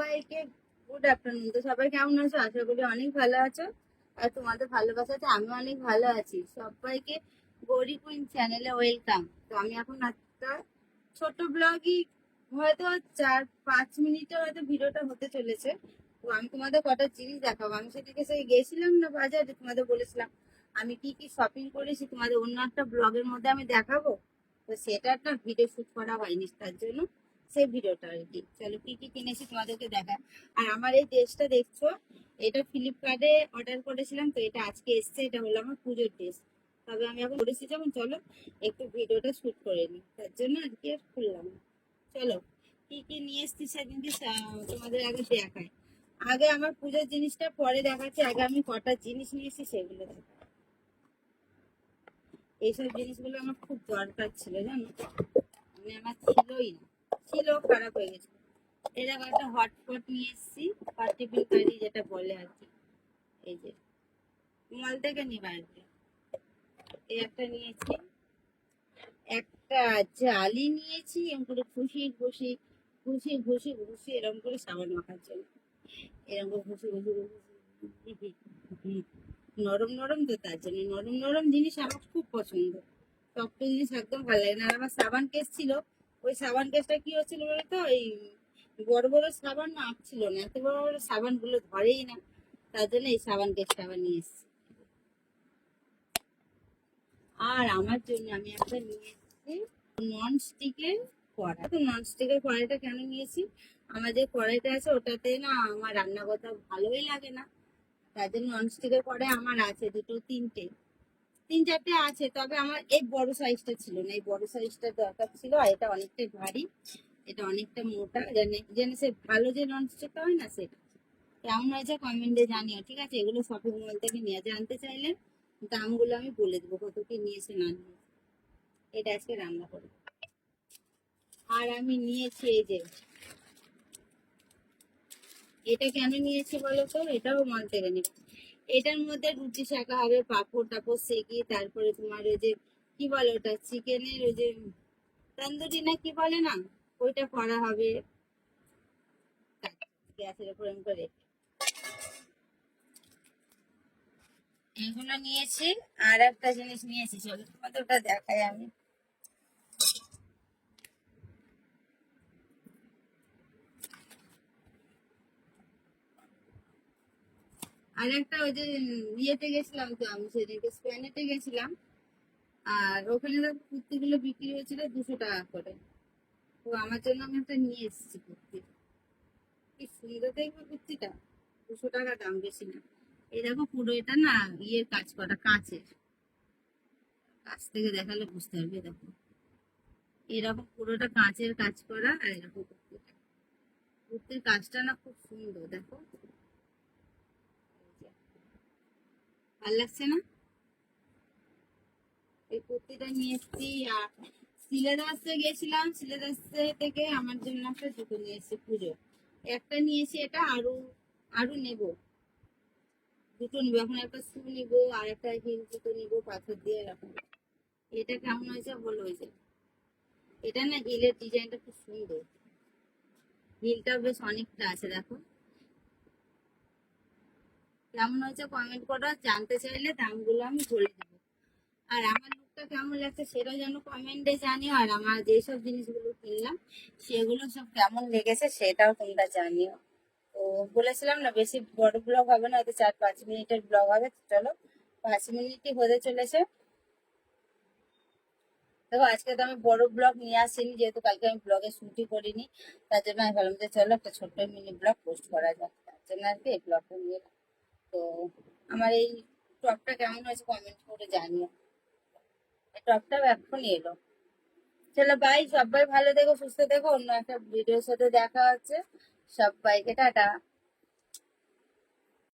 সবাইকে good afternoon. তো সবাই কেমন আছো? আশা করি অনেক ভালো আছো। আর তোমাদের ভালোবাসাতে আমি অনেক ভালো আছি। সবাইকে গৌরী কুইন চ্যানেলে ওয়েলকাম। তো আমি এখন একটা ছোট ব্লগই, হয়তো 4-5 মিনিটের হয়তো ভিডিওটা হতে চলেছে। তো আমি তোমাদের কটা জিনিস দেখাবো। আমি সেদিকে সেই গেছিলাম না বাজারে, তোমাদের বলেছিলাম আমি কি কি শপিং করেছি, তোমাদের অন্য একটা ব্লগের মধ্যে আমি দেখাবো। তো সেটা একটা ভিডিও শুট করা হয়নি, তার জন্য সেই ভিডিওটা আর কি। চলো কি কি কিনেছি তোমাদেরকে দেখায়। আর আমার এই ড্রেসটা দেখছো, এটা ফ্লিপকার্টে অর্ডার করেছিলাম, তো এটা আজকে এসছে। এটা হলো আমার পুজোর ড্রেস। তবে আমি এখন করেছি যখন, চলো একটু ভিডিওটা শুট করে নিই, তার জন্য আর কি আর খুললাম। চলো কি কি নিয়ে এসছি সেদিনকে তোমাদের আগে দেখায়। আগে আমার পুজোর জিনিসটা পরে দেখাচ্ছি, আগে আমি কটা জিনিস নিয়েছি সেগুলো দেখো। এইসব জিনিসগুলো আমার খুব দরকার ছিল, জানো, মানে আমার ছিলই না, ছিল খারাপ হয়ে গেছে। এরকম একটা হটপট নিয়ে এসেছি, টিফিন কারি যেটা বলে আর কি। এই যে মল থেকে নিবা আর কি। এই একটা নিয়েছি, একটা জালি নিয়েছি এরকম করে ঘষি ঘষি ঘষি ঘষি ঘষি এরকম করে সাবান মাখার জন্য। এরকম করে ঘষি ঘষি ঘষি নরম নরম, তো তার জন্য নরম নরম জিনিস আমার খুব পছন্দ। শক্ত জিনিস একদম ভালো লাগে না। আর আমার সাবান কেস ছিল, ওই সাবান কেসটা কি হচ্ছিল বলতো, এই বড় বড় সাবান না আটছিল না, এত বড় বড় সাবান গুলো ধরেই না, তার জন্য এই সাবান কেসটা আবার নিয়ে এসেছি। আর আমার জন্য আমি একটা নিয়ে এসেছি নন স্টিকের কড়াই। তো নন স্টিকের কড়াইটা কেন নিয়েছি, আমার যে কড়াইটা আছে ওটাতে না আমার রান্না করতে ভালোই লাগে না, তার জন্য নন স্টিকের কড়াই আমার আছে দুটো তিন চারটে আছে। তবে আমার এই বড় সাইজটা ছিল না, এই বড় সাইজটা দরকার ছিল। আর এটা অনেকটা ভারী, এটা অনেকটা মোটা, জানে সে ভালো যে ননস্টিকটা হয় না, সেটা কেমন হয়েছে কমেন্টে জানিও, ঠিক আছে? এগুলো শপিং মল থেকে নিয়ে জানতে চাইলে দামগুলো আমি বলে দেবো, কত কি নিয়েছে না নিয়েছে। এটা আজকে রান্না করবো। আর আমি নিয়েছি এই যে, এটা কেন নিয়েছি বলো তো, এটাও মল থেকে নেবে। এটার মধ্যে রুটি শাকা হবে, পাঁপড় টাপড় সেকি, তারপরে তোমার ওই যে কি বলে ওটা, চিকেনের ওই যে তন্দুরি না কি বলে না, ওইটা করা হবে গ্যাসের উপর এরকম করে। এগুলো নিয়েছি। আর একটা জিনিস নিয়েছি, চলো তোমাদের ওটা দেখাই আমি। আর একটা ওই যে ইয়েতে গেছিলাম, তো আমি সেদিনকে স্প্যানেটে গেছিলাম, আর ওখানে কুর্তিগুলো বিক্রি হয়েছিল 200 টাকা করে। তো আমার জন্য আমি একটা নিয়ে এসেছি কুর্তি। কি সুন্দর দেখবে কুর্তিটা, 200 টাকা দাম, বেশি না। এই দেখো পুরো এটা না ইয়ের কাজ করা, কাচের। কাছ থেকে দেখালে বুঝতে পারবে, দেখো এরকম পুরোটা কাঁচের কাজ করা। আর এরকম কুর্তিটা, কুর্তির কাজটা না খুব সুন্দর, দেখো ভাল লাগছে না? এই কুর্তিটা নিয়ে এসেছি। আর সিলেদাসে গেছিলাম, সিলেদাসে থেকে আমার জন্য একটা জুতো নিয়ে এসেছি পুজো। একটা নিয়েছি, এটা আরো আরো নেবো, দুটো নিবো এখন, একটা শু নিবো আর একটা হিল জুতো নিবো পাথর দিয়ে এরকম। এটা কেমন হয়েছে বলো? হয়েছে, এটা না হিলের ডিজাইনটা খুব সুন্দর, হিলটা বেশ অনেকটা আছে, দেখো কেমন হয়েছে কমেন্ট করো। জানতে চাইলে দামগুলো আমি বলে দেবো। আর আমার লুকটা কেমন লাগছে সেটাও যেন কমেন্টে জানিও। আর আমার যেসব জিনিসগুলো কিনলাম সেগুলো সব কেমন লেগেছে সেটাও তোমরা জানিও। তো বলেছিলাম না বেশি বড় ব্লগ হবে না, হয়তো 4-5 মিনিটের ব্লগ হবে। চলো 5 মিনিটই হতে চলেছে। দেখো আজকে তো আমি বড় ব্লগ নিয়ে আসিনি, যেহেতু কালকে আমি ব্লগে শুটই করিনি, তার জন্য আমি ভাবলাম যে চলো একটা ছোট্ট মিনি ব্লগ পোস্ট করা যায়, তার জন্য আর কি এই ব্লগটা নিয়ে। তো আমার এই টপটা কেমন হয়েছে কমেন্ট করে জানিও। এই টপটাও এক্ষুনি এলো। চলো বাই, সবাই ভালো দেখো, সুস্থ দেখো, অন্য একটা ভিডিওর সাথে দেখা হচ্ছে। সবাইকে টাটা।